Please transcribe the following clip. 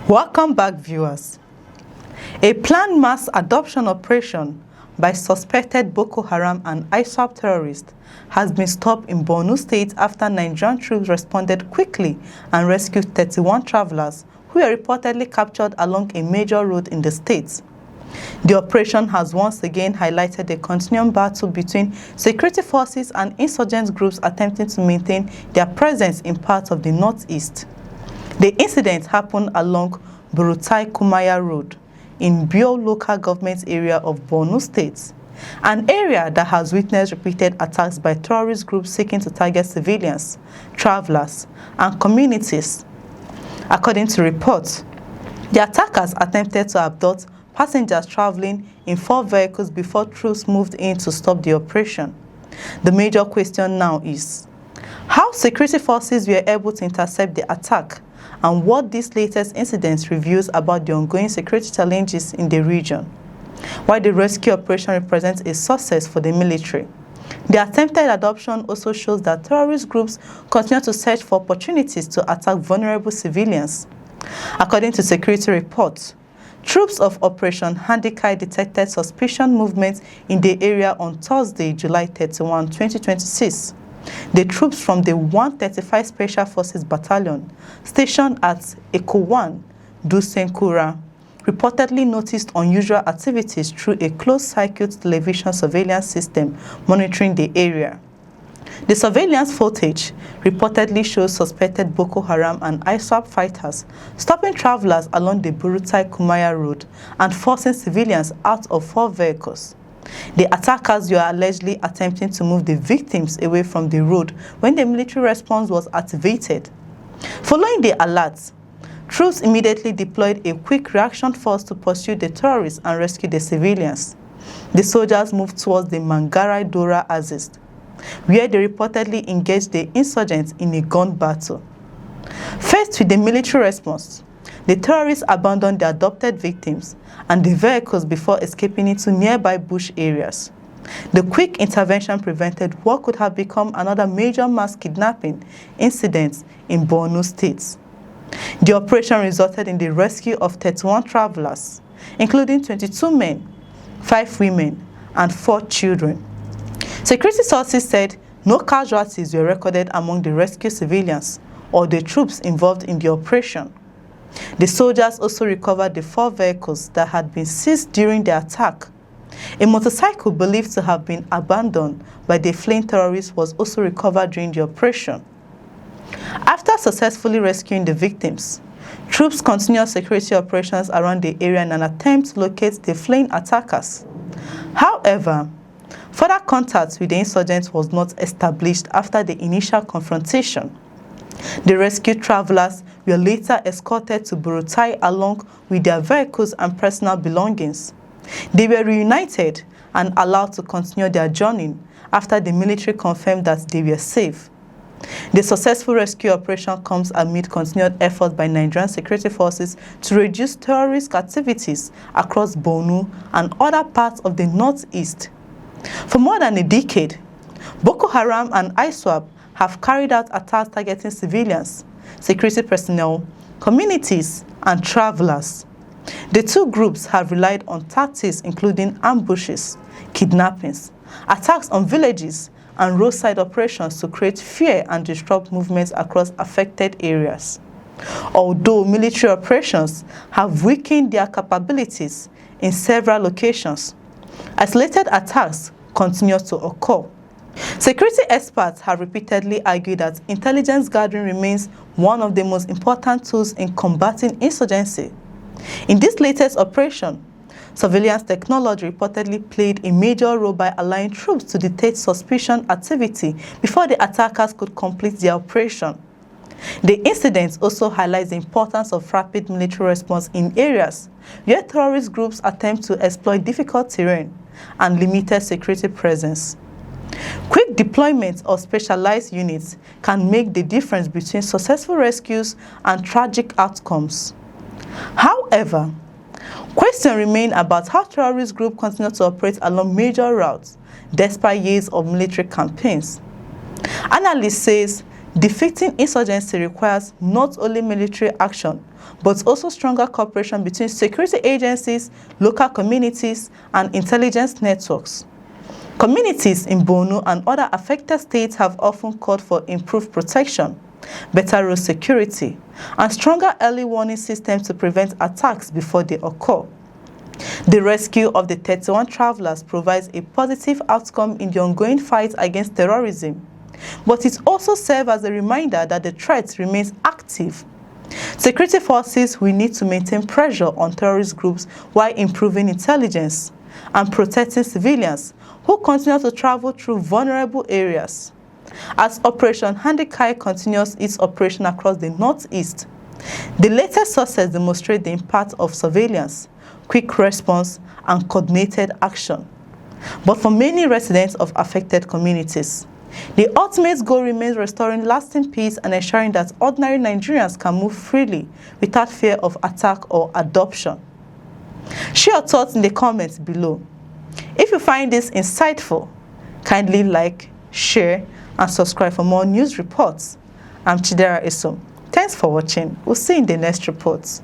Welcome back, viewers. A planned mass adoption operation by suspected Boko Haram and ISWAP terrorists has been stopped in Borno State after Nigerian troops responded quickly and rescued 31 travelers who were reportedly captured along a major road in the state. The operation has once again highlighted the continuing battle between security forces and insurgent groups attempting to maintain their presence in parts of the northeast. The incident happened along el-rufai Road in Boko local government area of Borno State, an area that has witnessed repeated attacks by terrorist groups seeking to target civilians, travelers, and communities. According to reports, the attackers attempted to abduct passengers traveling in 4 vehicles before troops moved in to stop the operation. The major question now is how security forces were able to intercept the attack and what this latest incident reveals about the ongoing security challenges in the region. While the rescue operation represents a success for the military, the attempted adoption also shows that terrorist groups continue to search for opportunities to attack vulnerable civilians. According to security reports, troops of Operation Handicap detected suspicious movements in the area on Thursday, July 31, 2026. The troops from the 135 Special Forces Battalion, stationed at Eko-1, Dusenkura, reportedly noticed unusual activities through a closed-circuit television surveillance system monitoring the area. The surveillance footage reportedly shows suspected Boko Haram and ISWAP fighters stopping travelers along the el-rufai Road and forcing civilians out of 4 vehicles. The attackers were allegedly attempting to move the victims away from the road when the military response was activated. Following the alert, troops immediately deployed a quick reaction force to pursue the terrorists and rescue the civilians. The soldiers moved towards the Mangarai Dora axis, where they reportedly engaged the insurgents in a gun battle. Faced with the military response, the terrorists abandoned the adopted victims and the vehicles before escaping into nearby bush areas. The quick intervention prevented what could have become another major mass kidnapping incident in Borno State. The operation resulted in the rescue of 31 travelers, including 22 men, 5 women, and 4 children. Security sources said no casualties were recorded among the rescued civilians or the troops involved in the operation. The soldiers also recovered the 4 vehicles that had been seized during the attack. A motorcycle believed to have been abandoned by the fleeing terrorists was also recovered during the operation. After successfully rescuing the victims, troops continued security operations around the area in an attempt to locate the fleeing attackers. However, further contact with the insurgents was not established after the initial confrontation. The rescued travelers were later escorted to Burutai along with their vehicles and personal belongings. They were reunited and allowed to continue their journey after the military confirmed that they were safe. The successful rescue operation comes amid continued efforts by Nigerian security forces to reduce terrorist activities across Borno and other parts of the northeast. For more than a decade, Boko Haram and ISWAP have carried out attacks targeting civilians, security personnel, communities, and travelers. The 2 groups have relied on tactics including ambushes, kidnappings, attacks on villages, and roadside operations to create fear and disrupt movements across affected areas. Although military operations have weakened their capabilities in several locations, isolated attacks continue to occur. Security experts have repeatedly argued that intelligence gathering remains one of the most important tools in combating insurgency. In this latest operation, surveillance technology reportedly played a major role by allowing troops to detect suspicious activity before the attackers could complete their operation. The incident also highlights the importance of rapid military response in areas where terrorist groups attempt to exploit difficult terrain and limited security presence. Quick deployment of specialized units can make the difference between successful rescues and tragic outcomes. However, questions remain about how terrorist groups continue to operate along major routes despite years of military campaigns. Analysts say Defeating insurgency requires not only military action, but also stronger cooperation between security agencies, local communities, and intelligence networks. Communities in Borno and other affected states have often called for improved protection, better road security, and stronger early warning systems to prevent attacks before they occur. The rescue of the 31 travelers provides a positive outcome in the ongoing fight against terrorism, but it also serves as a reminder that the threat remains active. Security forces will need to maintain pressure on terrorist groups while improving intelligence and protecting civilians who continue to travel through vulnerable areas. As Operation Handicap continues its operation across the northeast, the latest success demonstrates the impact of surveillance, quick response, and coordinated action. But for many residents of affected communities, the ultimate goal remains restoring lasting peace and ensuring that ordinary Nigerians can move freely without fear of attack or abduction. Share your thoughts in the comments below. If you find this insightful, kindly like, share, and subscribe for more news reports. I'm Chidera Isom. Thanks for watching. We'll see you in the next report.